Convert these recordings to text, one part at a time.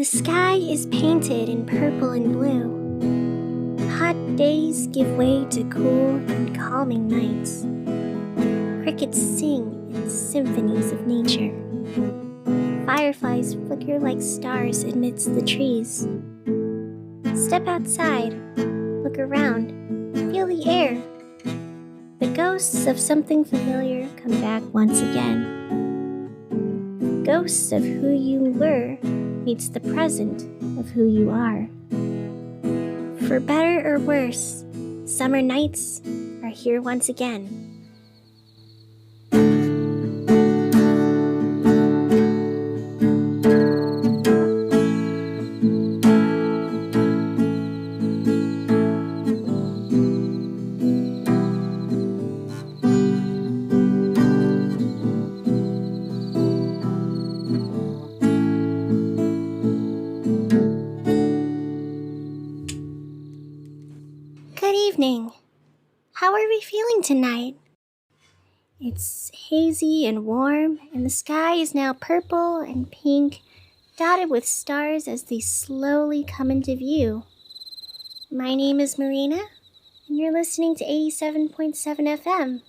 The sky is painted in purple and blue. Hot days give way to cool and calming nights. Crickets sing in symphonies of nature. Fireflies flicker like stars amidst the trees. Step outside, look around, feel the air. The ghosts of something familiar come back once again. Ghosts of who you were meets the present of who you are. For better or worse, summer nights are here once again. Good evening. How are we feeling tonight? It's hazy and warm, and the sky is now purple and pink, dotted with stars as they slowly come into view. My name is Marina, and you're listening to 87.7 FM.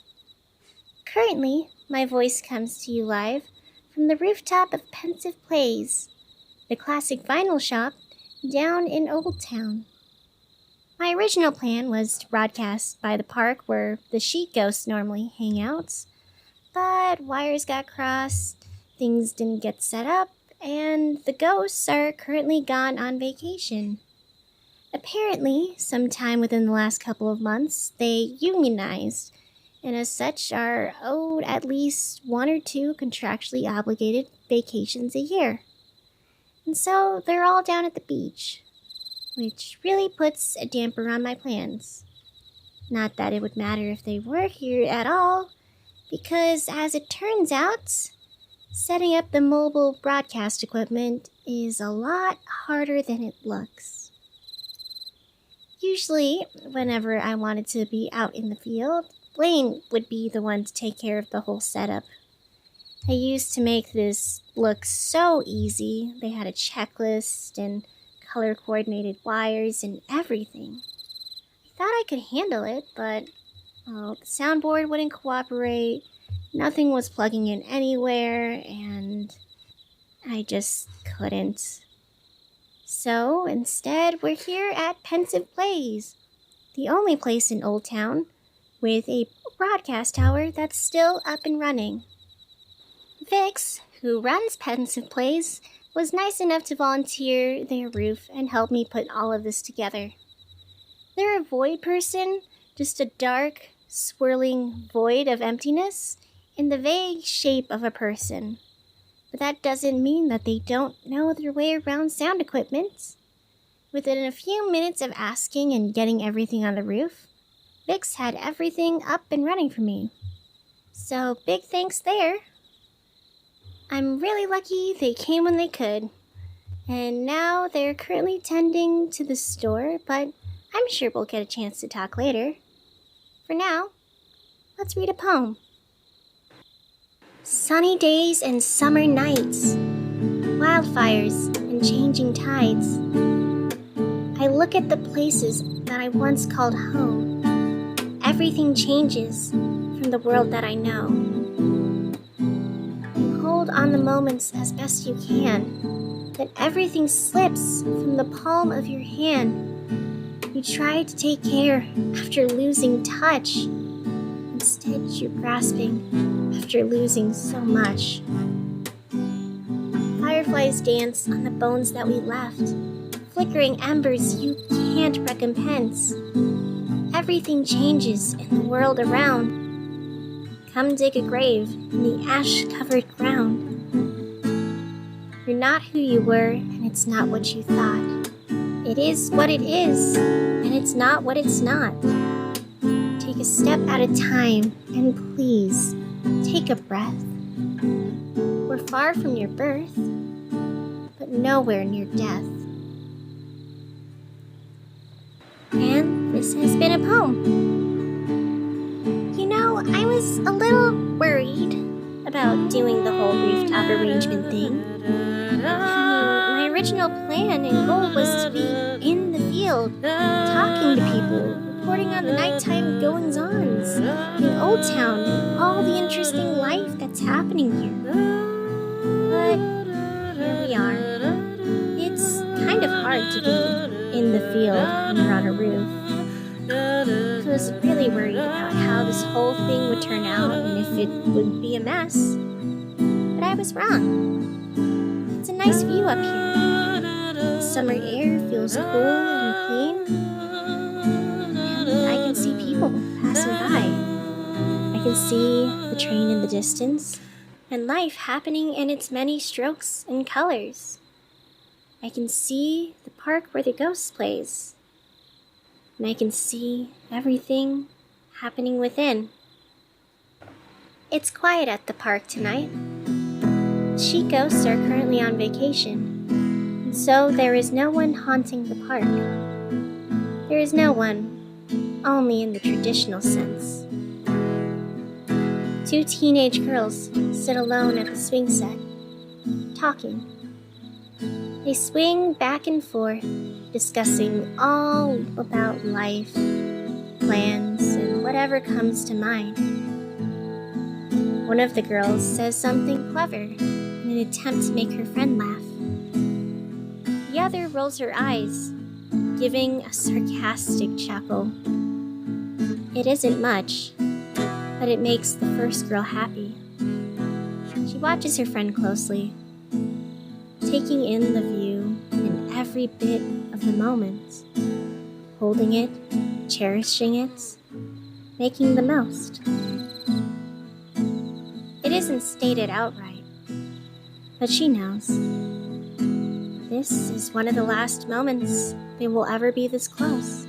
Currently, my voice comes to you live from the rooftop of Pensive Plays, the classic vinyl shop down in Old Town. My original plan was to broadcast by the park where the sheet ghosts normally hang out, but wires got crossed, things didn't get set up, and the ghosts are currently gone on vacation. Apparently, sometime within the last couple of months, they unionized, and as such are owed at least 1 or 2 contractually obligated vacations a year. And so they're all down at the beach, which really puts a damper on my plans. Not that it would matter if they were here at all, because as it turns out, setting up the mobile broadcast equipment is a lot harder than it looks. Usually, whenever I wanted to be out in the field, Blaine would be the one to take care of the whole setup. I used to make this look so easy. They had a checklist and color-coordinated wires and everything. I thought I could handle it, but the soundboard wouldn't cooperate, nothing was plugging in anywhere, and I just couldn't. So instead, we're here at Pensive Plays, the only place in Old Town with a broadcast tower that's still up and running. Vix, who runs Pensive Plays, was nice enough to volunteer their roof and help me put all of this together. They're a void person, just a dark, swirling void of emptiness in the vague shape of a person. But that doesn't mean that they don't know their way around sound equipment. Within a few minutes of asking and getting everything on the roof, Vix had everything up and running for me. So big thanks there. I'm really lucky they came when they could, and now they're currently tending to the store, but I'm sure we'll get a chance to talk later. For now, let's read a poem. Sunny days and summer nights, wildfires and changing tides. I look at the places that I once called home. Everything changes from the world that I know. Hold on the moments as best you can, then everything slips from the palm of your hand. You try to take care after losing touch. Instead, you're grasping after losing so much. Fireflies dance on the bones that we left, flickering embers you can't recompense. Everything changes in the world around. Come dig a grave in the ash-covered ground. You're not who you were, and it's not what you thought. It is what it is, and it's not what it's not. Take a step at a time, and please, take a breath. We're far from your birth, but nowhere near death. And this has been a poem. I was a little worried about doing the whole rooftop arrangement thing. My original plan and goal was to be in the field, talking to people, reporting on the nighttime goings-ons in Old Town and all the interesting life that's happening here. But here we are. It's kind of hard to be in the field when you're on a roof. I was really worried about how this whole thing would turn out and if it would be a mess. But I was wrong. It's a nice view up here. The summer air feels cool and clean. And I can see people passing by. I can see the train in the distance and life happening in its many strokes and colors. I can see the park where the ghost plays. And I can see everything happening within. It's quiet at the park tonight. She ghosts are currently on vacation, and so there is no one haunting the park. There is no one, only in the traditional sense. 2 teenage girls sit alone at the swing set, talking. They swing back and forth, discussing all about life, plans, and whatever comes to mind. One of the girls says something clever in an attempt to make her friend laugh. The other rolls her eyes, giving a sarcastic chuckle. It isn't much, but it makes the first girl happy. She watches her friend closely, taking in the view and every bit of the moment, holding it, cherishing it, making the most. It isn't stated outright, but she knows. This is one of the last moments they will ever be this close.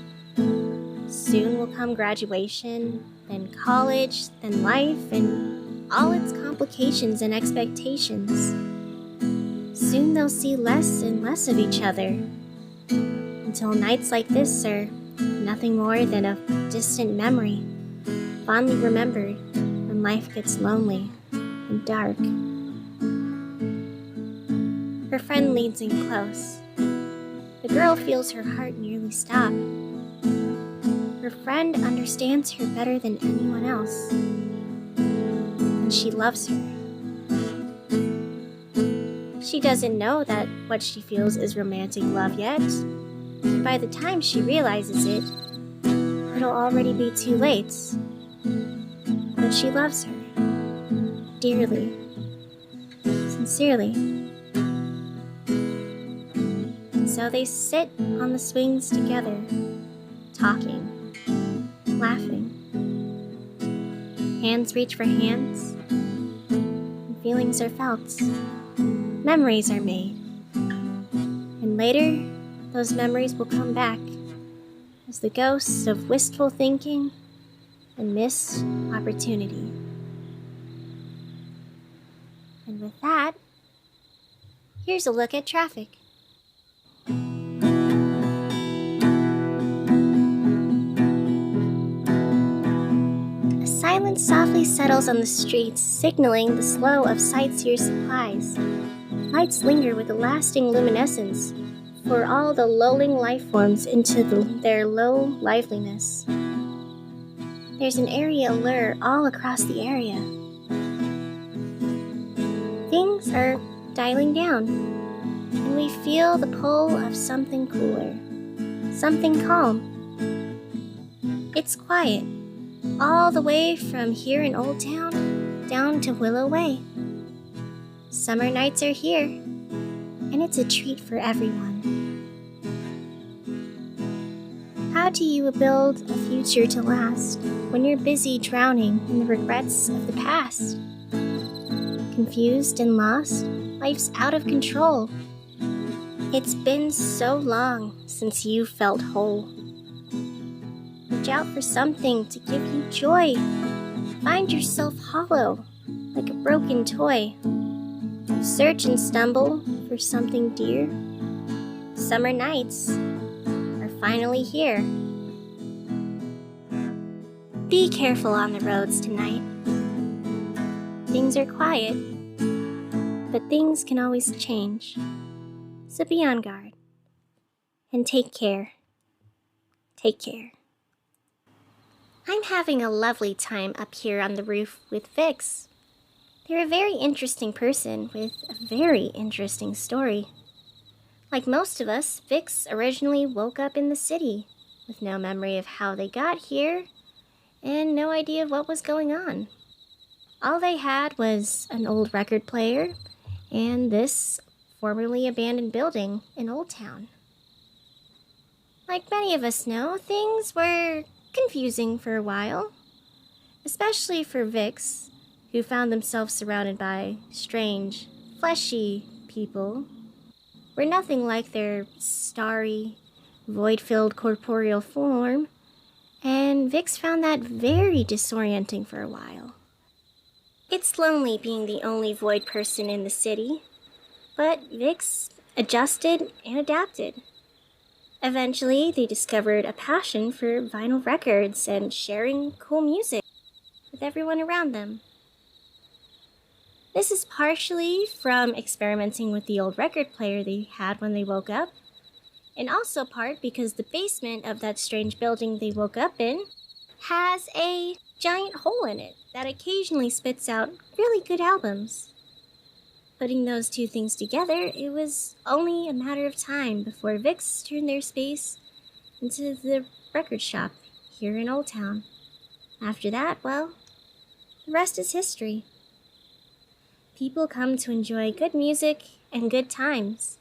Soon will come graduation, then college, then life, and all its complications and expectations. Soon they'll see less and less of each other, until nights like this are nothing more than a distant memory, fondly remembered when life gets lonely and dark. Her friend leans in close. The girl feels her heart nearly stop. Her friend understands her better than anyone else, and she loves her. She doesn't know that what she feels is romantic love yet. By the time she realizes it, it'll already be too late. But she loves her, dearly, sincerely. And so they sit on the swings together, talking, laughing. Hands reach for hands, and feelings are felt. Memories are made. And later, those memories will come back as the ghosts of wistful thinking and missed opportunity. And with that, here's a look at traffic. A silence softly settles on the streets, signaling the slow of sightseers' supplies. Lights linger with a lasting luminescence for all the lulling life forms into their low liveliness. There's an airy allure all across the area. Things are dialing down, and we feel the pull of something cooler, something calm. It's quiet, all the way from here in Old Town down to Willow Way. Summer nights are here, and it's a treat for everyone. How do you build a future to last when you're busy drowning in the regrets of the past? Confused and lost, life's out of control. It's been so long since you felt whole. Reach out for something to give you joy. Find yourself hollow, like a broken toy. Search and stumble for something dear. Summer nights are finally here. Be careful on the roads tonight. Things are quiet, but things can always change. So be on guard. And take care. Take care. I'm having a lovely time up here on the roof with Vix. They're a very interesting person with a very interesting story. Like most of us, Vix originally woke up in the city with no memory of how they got here and no idea what was going on. All they had was an old record player and this formerly abandoned building in Old Town. Like many of us know, things were confusing for a while, especially for Vix, who found themselves surrounded by strange, fleshy people, were nothing like their starry, void-filled corporeal form, and Vix found that very disorienting for a while. It's lonely being the only void person in the city, but Vix adjusted and adapted. Eventually, they discovered a passion for vinyl records and sharing cool music with everyone around them. This is partially from experimenting with the old record player they had when they woke up, and also part because the basement of that strange building they woke up in has a giant hole in it that occasionally spits out really good albums. Putting those two things together, it was only a matter of time before Vix turned their space into the record shop here in Old Town. After that, well, the rest is history. People come to enjoy good music and good times.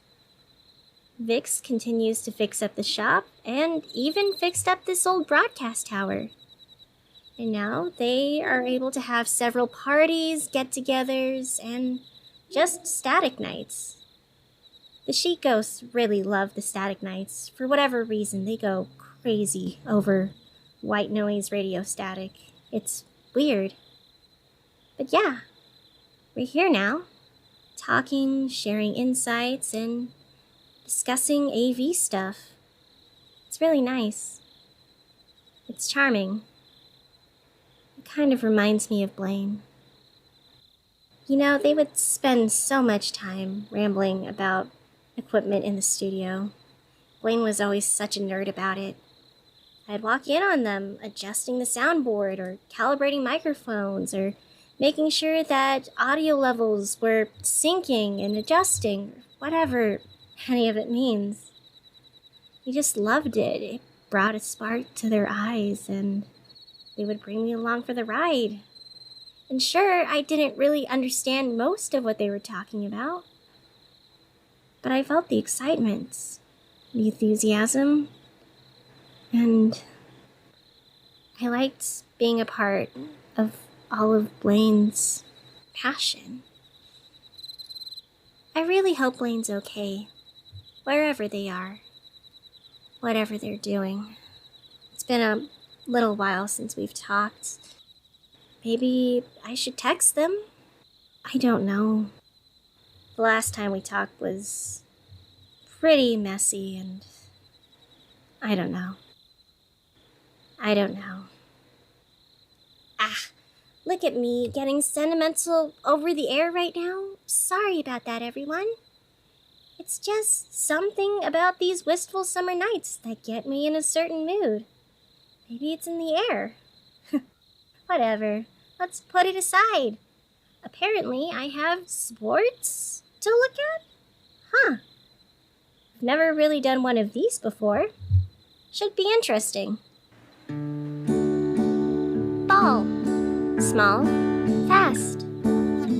Vix continues to fix up the shop and even fixed up this old broadcast tower. And now they are able to have several parties, get-togethers, and just static nights. The Sheet Ghosts really love the static nights. For whatever reason, they go crazy over white noise radio static. It's weird. But yeah, we're here now, talking, sharing insights, and discussing AV stuff. It's really nice. It's charming. It kind of reminds me of Blaine. You know, they would spend so much time rambling about equipment in the studio. Blaine was always such a nerd about it. I'd walk in on them adjusting the soundboard or calibrating microphones or making sure that audio levels were syncing and adjusting, whatever any of it means. He just loved it. It brought a spark to their eyes, and they would bring me along for the ride. And sure, I didn't really understand most of what they were talking about, but I felt the excitement, the enthusiasm, and I liked being a part of all of Blaine's passion. I really hope Blaine's okay, wherever they are, whatever they're doing. It's been a little while since we've talked. Maybe I should text them? I don't know. The last time we talked was pretty messy, and I don't know. Look at me getting sentimental over the air right now. Sorry about that, everyone. It's just something about these wistful summer nights that get me in a certain mood. Maybe it's in the air. Whatever. Let's put it aside. Apparently, I have sports to look at? Huh. I've never really done one of these before. Should be interesting. Ball. Small, fast.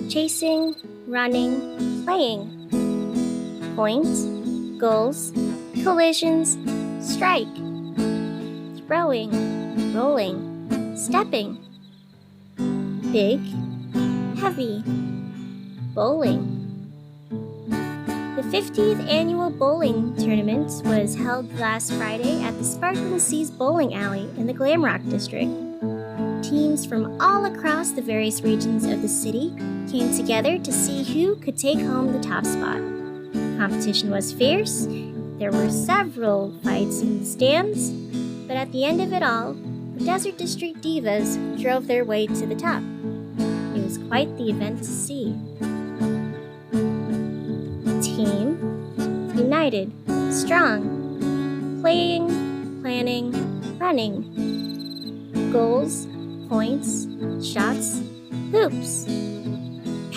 Chasing, running, playing. Point, goals, collisions, strike. Throwing, rolling, stepping. Big, heavy. Bowling. The 50th annual bowling tournament was held last Friday at the Sparkling Seas Bowling Alley in the Glamrock District. Teams from all across the various regions of the city came together to see who could take home the top spot. Competition was fierce. There were several fights in the stands, but at the end of it all, the Desert District Divas drove their way to the top. It was quite the event to see. Team united, strong, playing, planning, running. Goals, points, shots, hoops,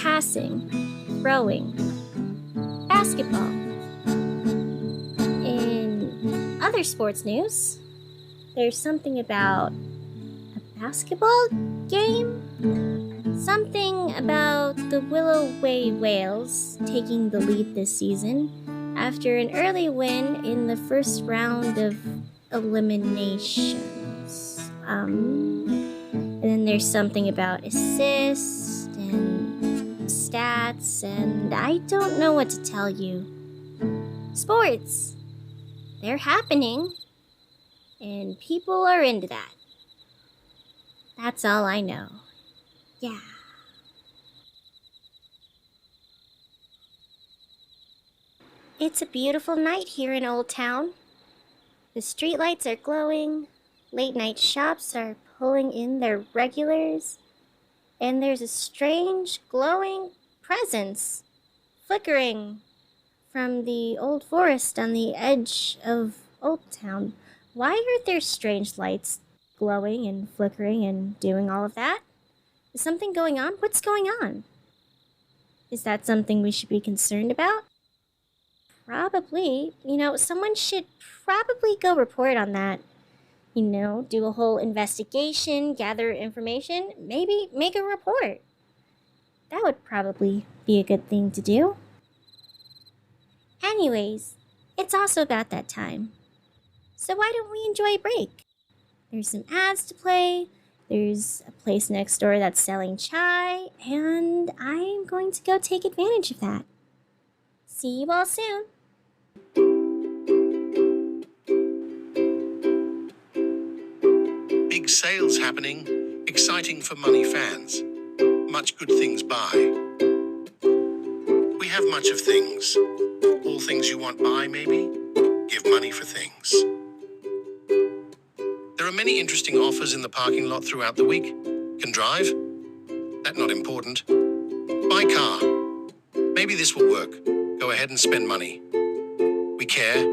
passing, throwing, basketball. In other sports news, there's something about a basketball game? Something about the Willow Way Whales taking the lead this season after an early win in the first round of eliminations. And then there's something about assists and stats, and I don't know what to tell you. Sports. They're happening, and people are into that. That's all I know. Yeah. It's a beautiful night here in Old Town. The streetlights are glowing, late night shops are pulling in their regulars, and there's a strange glowing presence flickering from the old forest on the edge of Old Town. Why are there strange lights glowing and flickering and doing all of that? Is something going on? What's going on? Is that something we should be concerned about? Probably. Someone should probably go report on that. Do a whole investigation, gather information, maybe make a report. That would probably be a good thing to do. Anyways, it's also about that time. So why don't we enjoy a break? There's some ads to play, there's a place next door that's selling chai, and I'm going to go take advantage of that. See you all soon. Big sales happening, exciting for money fans. Much good things buy. We have much of things. All things you want buy, maybe? Give money for things. There are many interesting offers in the parking lot throughout the week. Can drive? That's not important. Buy car. Maybe this will work. Go ahead and spend money. We care.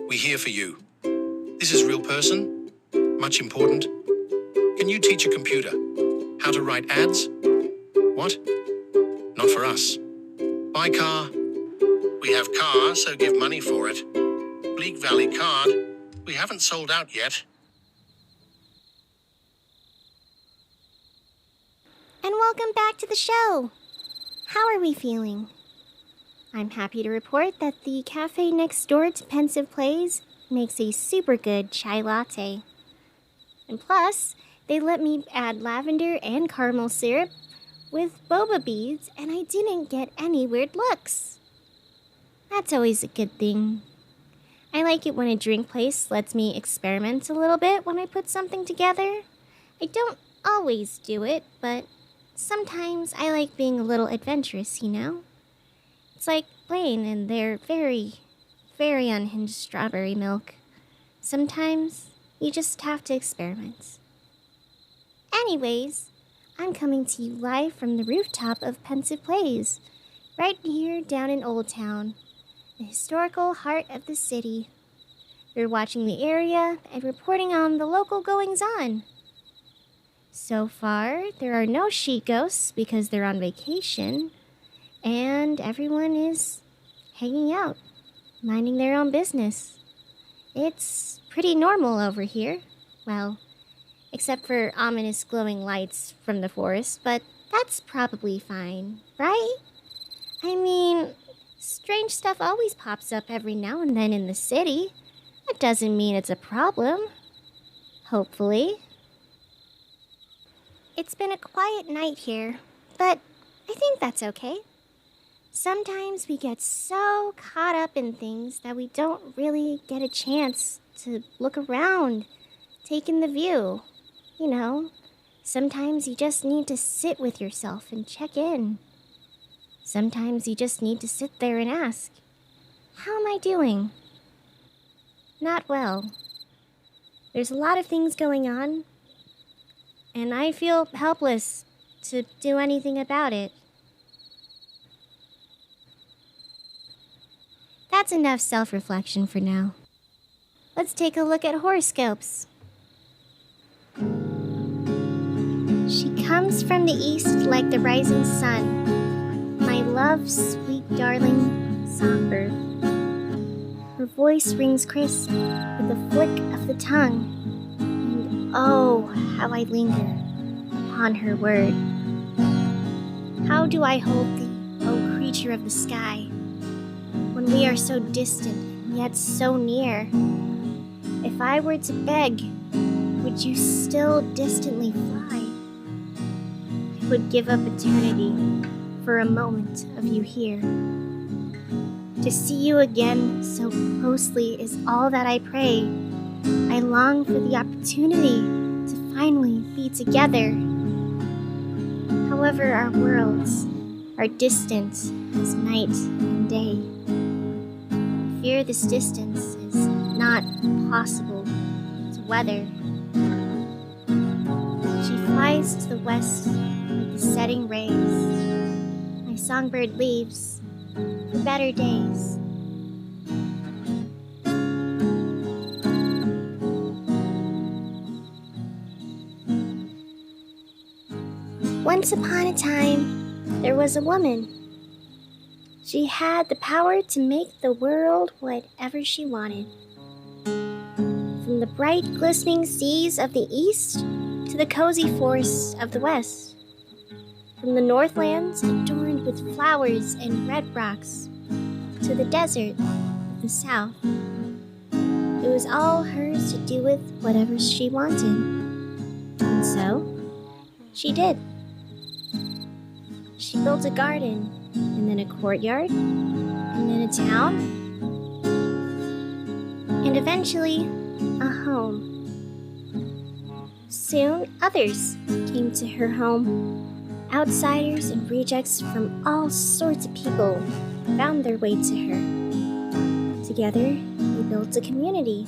We here for you. This is real person. Much important. Can you teach a computer how to write ads? What? Not for us. Buy car. We have car, so give money for it. Bleak Valley card. We haven't sold out yet. And welcome back to the show. How are we feeling? I'm happy to report that the cafe next door to Pensive Plays makes a super good chai latte. And plus, they let me add lavender and caramel syrup with boba beads, and I didn't get any weird looks. That's always a good thing. I like it when a drink place lets me experiment a little bit when I put something together. I don't always do it, but sometimes I like being a little adventurous, It's like Blaine and their very, very unhinged strawberry milk. Sometimes you just have to experiment. Anyways, I'm coming to you live from the rooftop of Pensive Plays, right here down in Old Town, the historical heart of the city. We're watching the area and reporting on the local goings-on. So far, there are no sheet ghosts because they're on vacation, and everyone is hanging out, minding their own business. It's pretty normal over here. Well, except for ominous glowing lights from the forest, but that's probably fine, right? I mean, strange stuff always pops up every now and then in the city. That doesn't mean it's a problem. Hopefully. It's been a quiet night here, but I think that's okay. Sometimes we get so caught up in things that we don't really get a chance to look around, take in the view. Sometimes you just need to sit with yourself and check in. Sometimes you just need to sit there and ask, how am I doing? Not well. There's a lot of things going on, and I feel helpless to do anything about it. That's enough self-reflection for now. Let's take a look at horoscopes. She comes from the east like the rising sun, my love's sweet darling Songbird. Her voice rings crisp with a flick of the tongue, and oh, how I linger upon her word. How do I hold thee, O creature of the sky, when we are so distant and yet so near? If I were to beg, would you still distantly fly? I would give up eternity for a moment of you here. To see you again so closely is all that I pray. I long for the opportunity to finally be together. However, our worlds are distant as night and day. I fear this distance is not possible to weather. She flies to the west like the setting rays. My songbird leaves for better days. Once upon a time, there was a woman. She had the power to make the world whatever she wanted. From the bright, glistening seas of the east to the cozy forests of the west. From the northlands adorned with flowers and red rocks to the desert of the south. It was all hers to do with whatever she wanted. And so, she did. She built a garden, and then a courtyard, and then a town, and eventually, a home. Soon, others came to her home. Outsiders and rejects from all sorts of people found their way to her. Together, they built a community.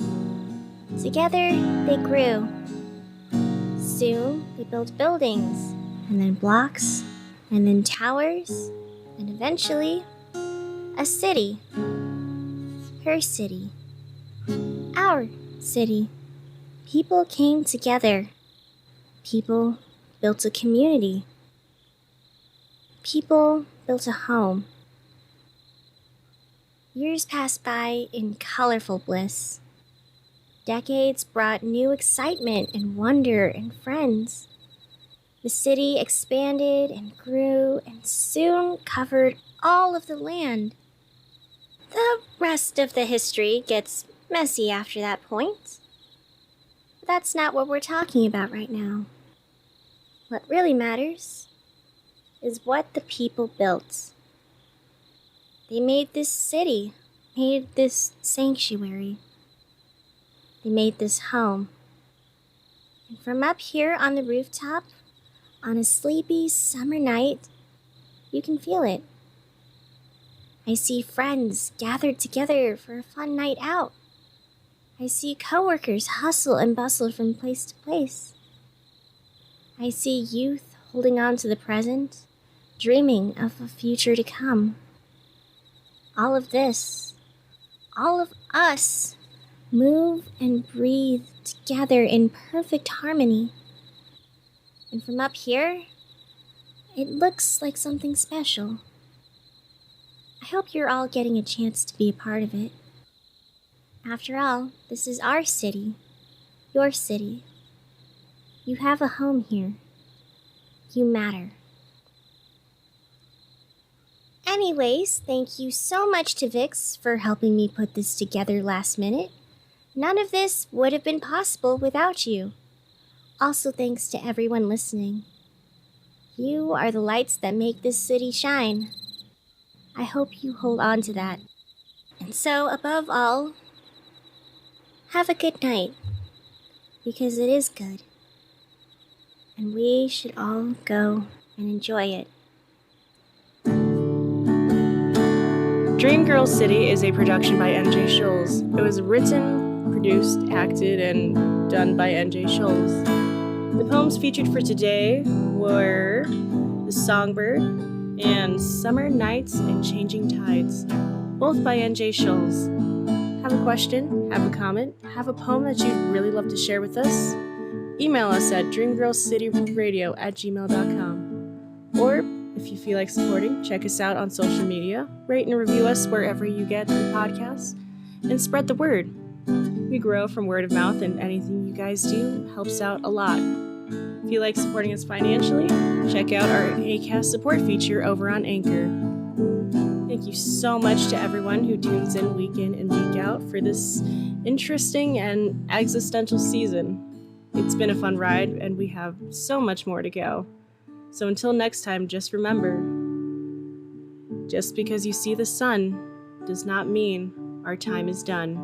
Together, they grew. Soon, they built buildings, and then blocks, and then towers, and eventually, a city. Her city. Our city. People came together. People built a community. People built a home. Years passed by in colorful bliss. Decades brought new excitement and wonder and friends. The city expanded and grew and soon covered all of the land. The rest of the history gets messy after that point. But that's not what we're talking about right now. What really matters is what the people built. They made this city, made this sanctuary. They made this home. And from up here on the rooftop, on a sleepy summer night, you can feel it. I see friends gathered together for a fun night out. I see coworkers hustle and bustle from place to place. I see youth holding on to the present, dreaming of a future to come. All of this, all of us, move and breathe together in perfect harmony. And from up here, it looks like something special. I hope you're all getting a chance to be a part of it. After all, this is our city, your city. You have a home here. You matter. Anyways, thank you so much to Vix for helping me put this together last minute. None of this would have been possible without you. Also thanks to everyone listening. You are the lights that make this city shine. I hope you hold on to that. And so, above all, have a good night, because it is good. And we should all go and enjoy it. Dreamgirl City is a production by NJ Schulze. It was written, produced, acted, and done by NJ Schulze. The poems featured for today were The Songbird and Summer Nights and Changing Tides. both by NJ Schulze. Have a question, have a comment, have a poem that you'd really love to share with us? Email us at dreamgirlscityradio@gmail.com. Or, if you feel like supporting, check us out on social media, rate and review us wherever you get the podcasts, and spread the word. We grow from word of mouth, and anything you guys do helps out a lot. If you like supporting us financially, check out our ACAST support feature over on Anchor. Thank you so much to everyone who tunes in and week out for this interesting and existential season. It's been a fun ride, and we have so much more to go. So until next time, just remember, just because you see the sun does not mean our time is done.